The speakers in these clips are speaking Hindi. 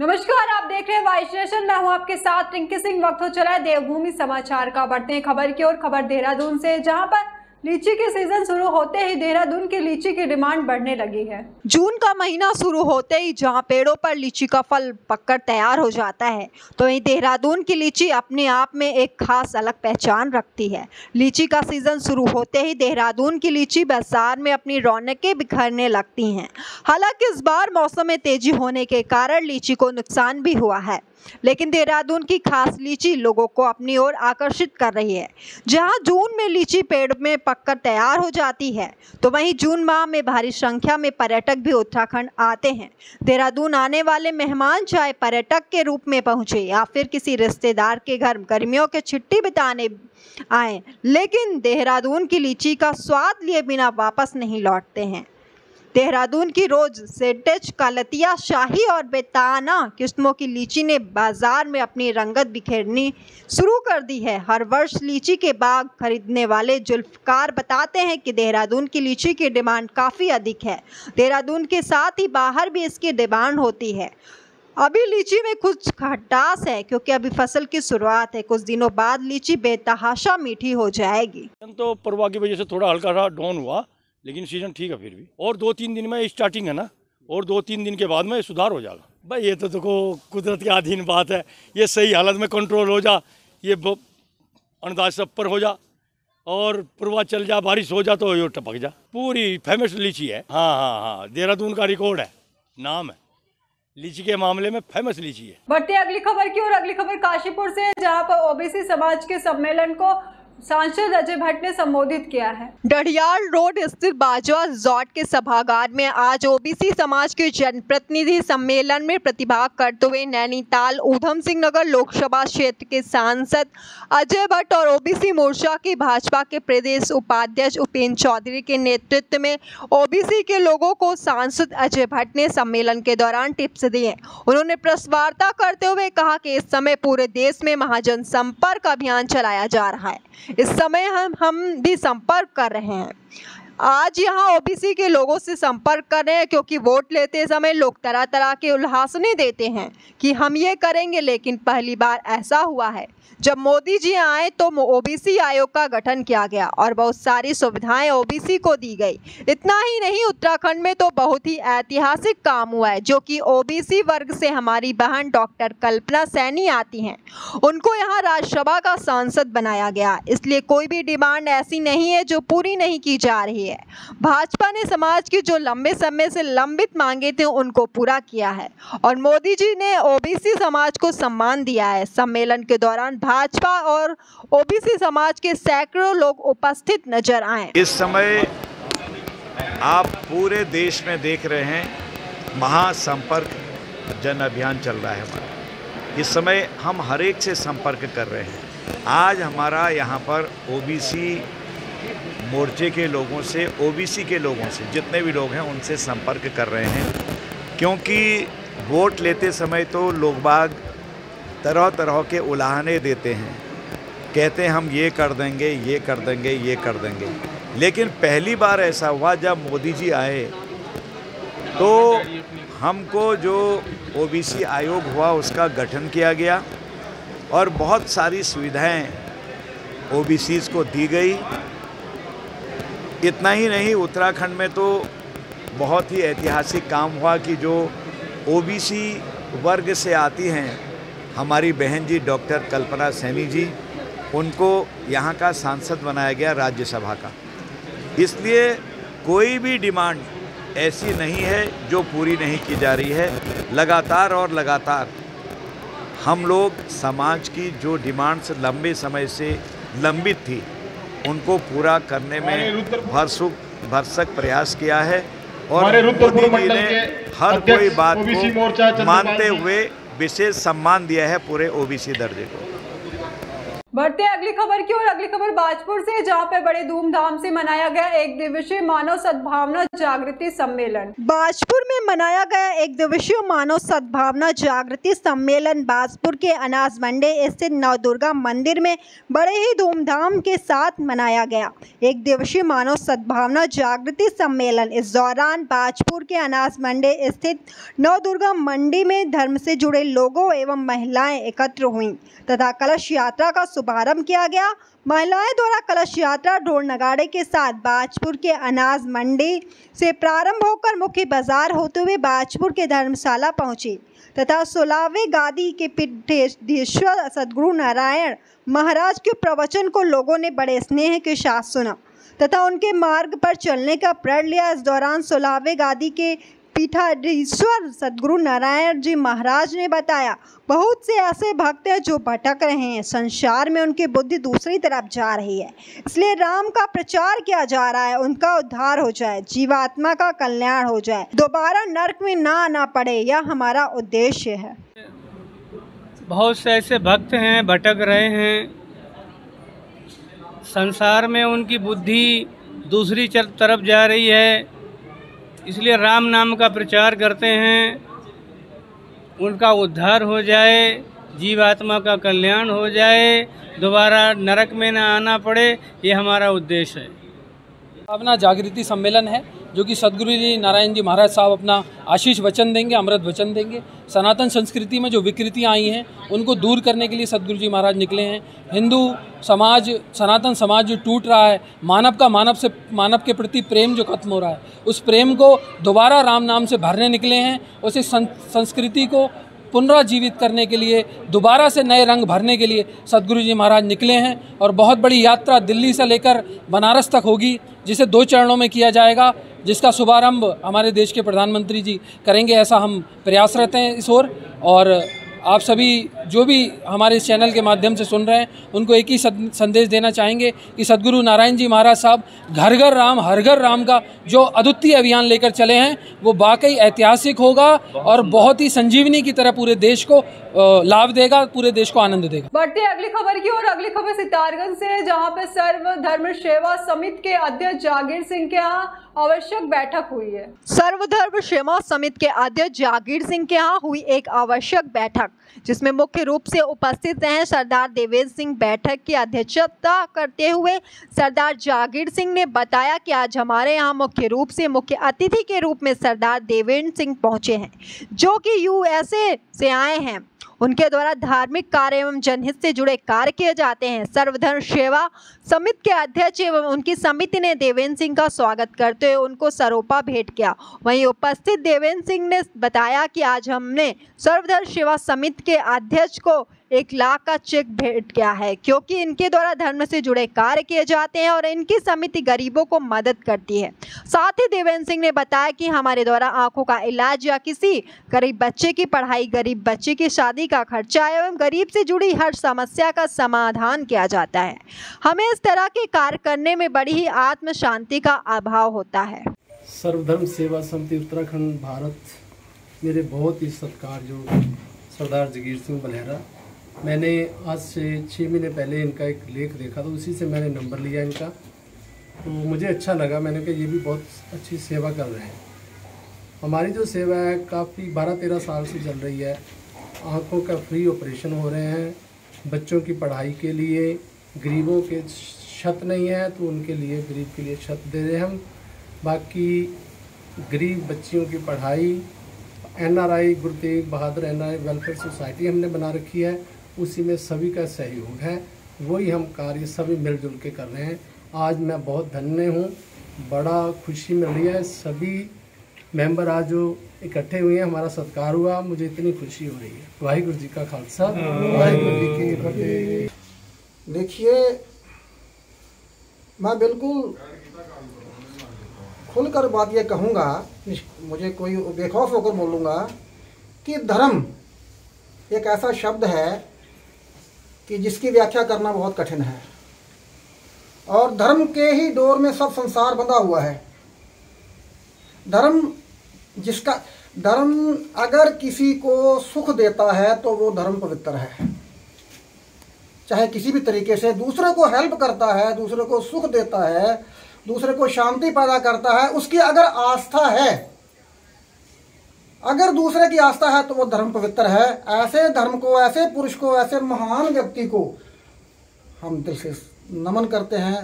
नमस्कार, आप देख रहे हैं वाइस नेशन। मैं हूं आपके साथ रिंकी सिंह। वक्त हो चला है देवभूमि समाचार का। बढ़ते हैं खबर की ओर। खबर देहरादून से, जहां पर लीची के सीजन शुरू होते ही देहरादून की लीची की डिमांड बढ़ने लगी है। जून का महीना शुरू होते ही जहां पेड़ों पर लीची का फल पककर तैयार हो जाता है, तो वहीं देहरादून की लीची अपने आप में एक खास अलग पहचान रखती है। लीची का सीजन शुरू होते ही देहरादून की लीची बाजार में अपनी रौनकें बिखरने लगती हैं। हालांकि इस बार मौसम में तेजी होने के कारण लीची को नुकसान भी हुआ है, लेकिन देहरादून की खास लीची लोगों को अपनी ओर आकर्षित कर रही है। जहां जून में लीची पेड़ में पककर तैयार हो जाती है, तो वहीं जून माह में भारी संख्या में पर्यटक भी उत्तराखंड आते हैं। देहरादून आने वाले मेहमान चाहे पर्यटक के रूप में पहुंचे या फिर किसी रिश्तेदार के घर गर्मियों के छुट्टी बिताने आए, लेकिन देहरादून की लीची का स्वाद लिए बिना वापस नहीं लौटते हैं। देहरादून की रोज सेटेज, कालतिया, शाही और बेताना किस्मों की लीची ने बाजार में अपनी रंगत बिखेरनी शुरू कर दी है। हर वर्ष लीची के बाग खरीदने वाले जुल्फकार बताते हैं कि देहरादून की लीची की डिमांड काफ़ी अधिक है। देहरादून के साथ ही बाहर भी इसकी डिमांड होती है। अभी लीची में कुछ खटास है क्योंकि अभी फसल की शुरुआत है। कुछ दिनों बाद लीची बेतहाशा मीठी हो जाएगी। तो प्रवाह की वजह से थोड़ा हल्का सा डाउन हुआ, लेकिन सीजन ठीक है फिर भी। और 2-3 दिन में स्टार्टिंग है ना, और 2-3 दिन के बाद में सुधार हो जाएगा। भाई ये तो देखो कुदरत के अधीन बात है। ये सही हालत में कंट्रोल हो जा, ये अंदाज सब पर हो जा, और प्रवाह चल जा, बारिश हो जा तो ये टपक जा। पूरी फेमस लीची है। हाँ, देहरादून का रिकॉर्ड है, नाम है लीची के मामले में, फेमस लीची है। बढ़ते अगली खबर की ओर। अगली खबर काशीपुर से, जहां पर ओबीसी समाज के सम्मेलन को सांसद अजय भट्ट ने संबोधित किया है। डढ़ियाल रोड स्थित बाजवा रिजॉर्ट के सभागार में आज ओबीसी समाज के जनप्रतिनिधि सम्मेलन में प्रतिभाग करते हुए नैनीताल ऊधम सिंह नगर लोकसभा क्षेत्र के सांसद अजय भट्ट और ओबीसी मोर्चा के भाजपा के प्रदेश उपाध्यक्ष उपेंद्र चौधरी के नेतृत्व में ओबीसी के लोगों को सांसद अजय भट्ट ने सम्मेलन के दौरान टिप्स दिए। उन्होंने प्रेस वार्ता करते हुए कहा कि इस समय पूरे देश में महाजन संपर्क अभियान चलाया जा रहा है। इस समय हम भी संपर्क कर रहे हैं। आज यहाँ ओबीसी के लोगों से संपर्क कर रहे हैं क्योंकि वोट लेते समय लोग तरह तरह के उल्हासने देते हैं कि हम ये करेंगे, लेकिन पहली बार ऐसा हुआ है जब मोदी जी आए तो ओबीसी आयोग का गठन किया गया और बहुत सारी सुविधाएं ओबीसी को दी गई। इतना ही नहीं, उत्तराखंड में तो बहुत ही ऐतिहासिक काम हुआ है, जो कि ओबीसी वर्ग से हमारी बहन डॉक्टर कल्पना सैनी आती हैं, उनको यहाँ राज्यसभा का सांसद बनाया गया। इसलिए कोई भी डिमांड ऐसी नहीं है जो पूरी नहीं की जा रही है। भाजपा ने समाज की जो लंबे समय से लंबित मांगे थे उनको पूरा किया है और मोदी जी ने ओबीसी समाज को सम्मान दिया है। सम्मेलन के दौरान भाजपा और ओबीसी समाज के सैकड़ों लोग उपस्थित नजर आए। इस समय आप पूरे देश में देख रहे हैं महासंपर्क जन अभियान चल रहा है हमारा। इस समय हम हर एक से संपर्क कर रहे हैं। आज हमारा यहाँ पर ओबीसी मोर्चे के लोगों से, ओबीसी के लोगों से, जितने भी लोग हैं उनसे संपर्क कर रहे हैं, क्योंकि वोट लेते समय तो लोग बाग तरह तरह के उलाहने देते हैं, कहते हैं हम ये कर देंगे, ये कर देंगे, ये कर देंगे। लेकिन पहली बार ऐसा हुआ जब मोदी जी आए तो हमको जो ओबीसी आयोग हुआ उसका गठन किया गया और बहुत सारी सुविधाएं ओबीसीज को दी गई। इतना ही नहीं, उत्तराखंड में तो बहुत ही ऐतिहासिक काम हुआ कि जो ओबीसी वर्ग से आती हैं हमारी बहन जी डॉक्टर कल्पना सैनी जी, उनको यहाँ का सांसद बनाया गया राज्यसभा का। इसलिए कोई भी डिमांड ऐसी नहीं है जो पूरी नहीं की जा रही है। लगातार और लगातार हम लोग समाज की जो डिमांड्स लंबे समय से लंबित थी उनको पूरा करने में भरसक प्रयास किया है और मोदी जी ने हर कोई बात को मानते हुए विशेष सम्मान दिया है पूरे ओबीसी दर्जे को। बढ़ते अगली खबर की ओर। अगली खबर बाजपुर से, जहां पे बड़े धूमधाम से मनाया गया एक दिवसीय मानव सद्भावना जागृति सम्मेलन। बाजपुर में मनाया गया एक दिवसीय मानव सद्भावना जागृति सम्मेलन बाजपुर के अनाज मंडी स्थित नवदुर्गा मंदिर में बड़े ही धूमधाम के साथ मनाया गया। एक दिवसीय मानव सद्भावना जागृति सम्मेलन इस दौरान बाजपुर के अनाज मंडी स्थित नवदुर्गा मंडी में धर्म से जुड़े लोगों एवं महिलाएं एकत्र हुईं तथा कलश यात्रा का शुभारंभ किया गया। महिलाएं द्वारा कलश यात्रा ढोल नगाड़े के साथ बाजपुर के अनाज मंडी से प्रारंभ होकर मुख्य बाजार होते हुए बाजपुर के धर्मशाला पहुंची तथा 16वें गादी के पीठेश्वर सद्गुरु नारायण महाराज के प्रवचन को लोगों ने बड़े स्नेह के साथ सुना तथा उनके मार्ग पर चलने का प्रण लिया। इस दौरान 16वें गादी के पीठाधीश्वर सद्गुरु नारायण जी महाराज ने बताया, बहुत से ऐसे भक्त हैं जो भटक रहे हैं, संसार में उनकी बुद्धि दूसरी तरफ जा रही है, इसलिए राम का प्रचार किया जा रहा है, उनका उद्धार हो जाए, जीवात्मा का कल्याण हो जाए, दोबारा नरक में ना आना पड़े, यह हमारा उद्देश्य है। बहुत से ऐसे भक्त हैं भटक रहे हैं, संसार में उनकी बुद्धि दूसरी तरफ जा रही है, इसलिए राम नाम का प्रचार करते हैं, उनका उद्धार हो जाए, जीवात्मा का कल्याण हो जाए, दोबारा नरक में ना आना पड़े, ये हमारा उद्देश्य है। अपना जागृति सम्मेलन है जो कि सद्गुरु जी नारायण जी महाराज साहब अपना आशीष वचन देंगे, अमृत वचन देंगे। सनातन संस्कृति में जो विकृतियाँ आई हैं उनको दूर करने के लिए सद्गुरु जी महाराज निकले हैं। हिंदू समाज, सनातन समाज जो टूट रहा है, मानव के प्रति प्रेम जो खत्म हो रहा है, उस प्रेम को दोबारा राम नाम से भरने निकले हैं। उसी संस्कृति को पुनराजीवित करने के लिए, दोबारा से नए रंग भरने के लिए सद्गुरु जी महाराज निकले हैं और बहुत बड़ी यात्रा दिल्ली से लेकर बनारस तक होगी, जिसे 2 चरणों में किया जाएगा, जिसका शुभारंभ हमारे देश के प्रधानमंत्री जी करेंगे, ऐसा हम प्रयासरत हैं इस ओर। और आप सभी जो भी हमारे इस चैनल के माध्यम से सुन रहे हैं उनको एक ही संदेश देना चाहेंगे कि सद्गुरु नारायण जी महाराज साहब घर घर राम हर घर राम का जो अद्वितीय अभियान लेकर चले हैं वो वाकई ऐतिहासिक होगा और बहुत ही संजीवनी की तरह पूरे देश को लाभ देगा, पूरे देश को आनंद देगा। बढ़ते अगली खबर की ओर। अगली खबर सितारगंज से है, जहां पर सर्व धर्म सेवा समिति के अध्यक्ष जागीर सिंह के यहाँ आवश्यक बैठक हुई है। सर्वधर्म सेवा समिति के अध्यक्ष जागीर सिंह के यहाँ हुई एक आवश्यक बैठक, जिसमें मुख्य रूप से उपस्थित रहे सरदार देवेंद्र सिंह। बैठक की अध्यक्षता करते हुए सरदार जागीर सिंह ने बताया कि आज हमारे यहाँ मुख्य रूप से मुख्य अतिथि के रूप में सरदार देवेंद्र सिंह पहुँचे हैं, जो कि USA से आए हैं। उनके द्वारा धार्मिक कार्य एवं जनहित से जुड़े कार्य किए जाते हैं। सर्वधर्म सेवा समिति के अध्यक्ष एवं उनकी समिति ने देवेंद्र सिंह का स्वागत करते हुए उनको सरोपा भेंट किया। वहीं उपस्थित देवेंद्र सिंह ने बताया कि आज हमने सर्वधर्म सेवा समिति के अध्यक्ष को 1 लाख का चेक भेंट किया है, क्योंकि इनके द्वारा धर्म से जुड़े कार्य किए जाते हैं और इनकी समिति गरीबों को मदद करती है। साथ ही देवेंद्र सिंह ने बताया कि हमारे द्वारा आंखों का इलाज या किसी गरीब बच्चे की पढ़ाई, गरीब बच्चे की शादी का खर्चा एवं गरीब से जुड़ी हर समस्या का समाधान किया जाता है। हमें इस तरह के कार्य करने में बड़ी ही आत्म शांति का अभाव होता है। सर्वधर्म सेवा समिति उत्तराखंड भारत, मेरे बहुत ही सत्कार जो सरदार जागीर सिंह बलहेरा, मैंने आज से 6 महीने पहले इनका एक लेख देखा, तो उसी से मैंने नंबर लिया इनका, तो मुझे अच्छा लगा। मैंने कहा ये भी बहुत अच्छी सेवा कर रहे हैं। हमारी जो सेवा है काफ़ी 12-13 साल से चल रही है। आँखों का फ्री ऑपरेशन हो रहे हैं, बच्चों की पढ़ाई के लिए, गरीबों के छत नहीं है तो उनके लिए, गरीब के लिए छत दे रहे हैं हम। बाकी गरीब बच्चियों की पढ़ाई, NRI Guru Tegh Bahadur NRI welfare society हमने बना रखी है, उसी में सभी का सहयोग है, वही हम कार्य सभी मिलजुल के कर रहे हैं। आज मैं बहुत धन्य हूँ, बड़ा खुशी मिल रही है। सभी मेंबर आज जो इकट्ठे हुए हैं, हमारा सत्कार हुआ, मुझे इतनी खुशी हो रही है। वाहिगुरु जी का खालसा, वाहिगुरु जी की फतेह। देखिए, मैं बिल्कुल खुलकर बात ये कहूँगा, मुझे कोई बेखौफ होकर बोलूँगा कि धर्म एक ऐसा शब्द है कि जिसकी व्याख्या करना बहुत कठिन है, और धर्म के ही डोर में सब संसार बंधा हुआ है। धर्म अगर किसी को सुख देता है तो वो धर्म पवित्र है, चाहे किसी भी तरीके से दूसरे को हेल्प करता है, दूसरे को सुख देता है, दूसरे को शांति पैदा करता है, उसकी अगर आस्था है, अगर दूसरे की आस्था है तो वो धर्म पवित्र है। ऐसे धर्म को, ऐसे पुरुष को, ऐसे महान व्यक्ति को हम दिल से नमन करते हैं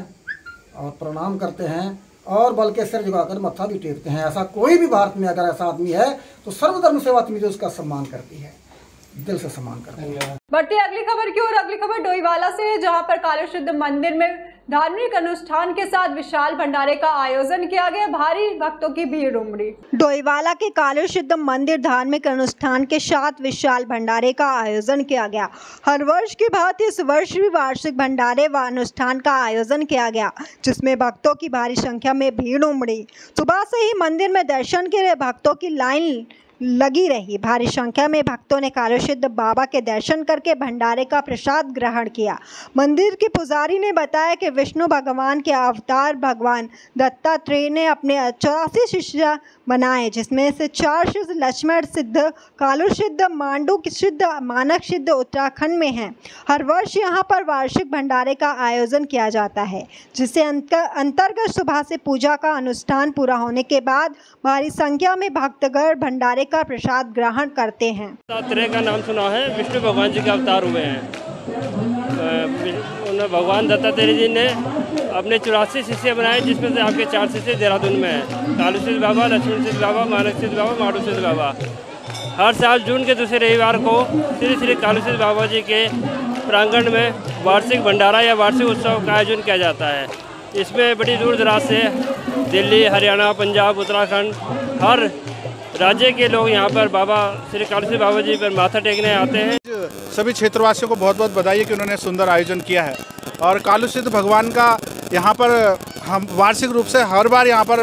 और प्रणाम करते हैं और बल्कि सिर झुकाकर मत्था भी टेकते हैं। ऐसा कोई भी भारत में अगर ऐसा आदमी है तो सर्वधर्म सेवा समिति उसका सम्मान करती है, दिल से सम्मान करती है। बढ़ती अगली खबर की ओर। अगली खबर डोईवाला से है, जहां पर कालूसिद्ध मंदिर में धार्मिक अनुष्ठान के साथ विशाल भंडारे का आयोजन किया गया। भारी भक्तों की भीड़ उमड़ी। डोईवाला के कालूसिद्ध मंदिर धार्मिक अनुष्ठान के साथ विशाल भंडारे का आयोजन किया गया। हर वर्ष की भांति इस वर्ष भी वार्षिक भंडारे व अनुष्ठान का आयोजन किया गया, जिसमें भक्तों की भारी संख्या में भीड़ उमड़ी। सुबह से ही मंदिर में दर्शन के लिए भक्तों की लाइन लगी रही। भारी संख्या में भक्तों ने कालूसिद्ध बाबा के दर्शन करके भंडारे का प्रसाद ग्रहण किया। मंदिर के पुजारी ने बताया कि विष्णु भगवान के अवतार भगवान दत्तात्रेय ने अपने 84 शिष्य बनाए, जिसमें से 4 शिष्य लक्ष्मण सिद्ध, कालूसिद्ध, मांडू सिद्ध, मानक सिद्ध उत्तराखंड में हैं। हर वर्ष यहां पर वार्षिक भंडारे का आयोजन किया जाता है, जिससे अंतर्गत सुबह से पूजा का अनुष्ठान पूरा होने के बाद भारी संख्या में भक्तगण भंडारे का प्रसाद ग्रहण करते हैं। दत्तात्रेय का नाम सुना है, विष्णु भगवान जी के अवतार हुए हैं। भगवान दत्तात्रेय जी ने अपने 84 शिष्य बनाए, जिसमें से आपके 4 शिष्य देहरादून में हैं। कालूसिद्ध बाबा, लक्ष्मण सिद्ध बाबा, मानक सिद्ध बाबा, मांडू सिद्ध बाबा। हर साल जून के दूसरे रविवार को श्री श्री कालूसिद्ध बाबा जी के प्रांगण में वार्षिक भंडारा या वार्षिक उत्सव का आयोजन किया जाता है। इसमें बड़ी दूर दराज से दिल्ली, हरियाणा, पंजाब, उत्तराखंड, हर राज्य के लोग यहाँ पर बाबा श्री कालूसिद्ध बाबा जी पर माथा टेकने आते हैं। सभी क्षेत्रवासियों को बहुत बहुत बधाई है कि उन्होंने सुंदर आयोजन किया है। और कालूसिद्ध भगवान का यहाँ पर हम वार्षिक रूप से हर बार यहाँ पर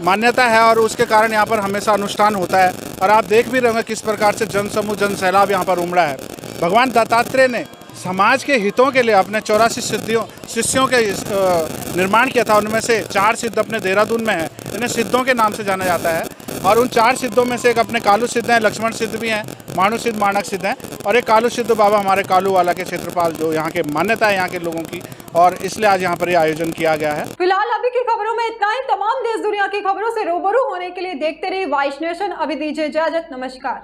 मान्यता है और उसके कारण यहाँ पर हमेशा अनुष्ठान होता है। और आप देख भी रहे होंगे किस प्रकार से जनसमूह, जन सैलाब यहाँ पर उमड़ा है। भगवान दत्तात्रेय ने समाज के हितों के लिए अपने 84 शिष्यों के निर्माण किया था। उनमें से 4 सिद्ध अपने देहरादून में हैं, इन्हें सिद्धों के नाम से जाना जाता है। और उन 4 सिद्धों में से एक अपने कालू सिद्ध हैं, लक्ष्मण सिद्ध भी हैं, मांडू सिद्ध, मानक सिद्ध हैं, और एक कालूसिद्ध बाबा हमारे कालूवाला के क्षेत्रपाल, जो यहाँ के मान्यता है यहाँ के लोगों की, और इसलिए आज यहाँ पर ये आयोजन किया गया है। फिलहाल अभी की खबरों में इतना ही। तमाम देश दुनिया की खबरों से रूबरू होने के लिए देखते रहिए वाइस नेशन। अभी दीजिए इजाजत, नमस्कार।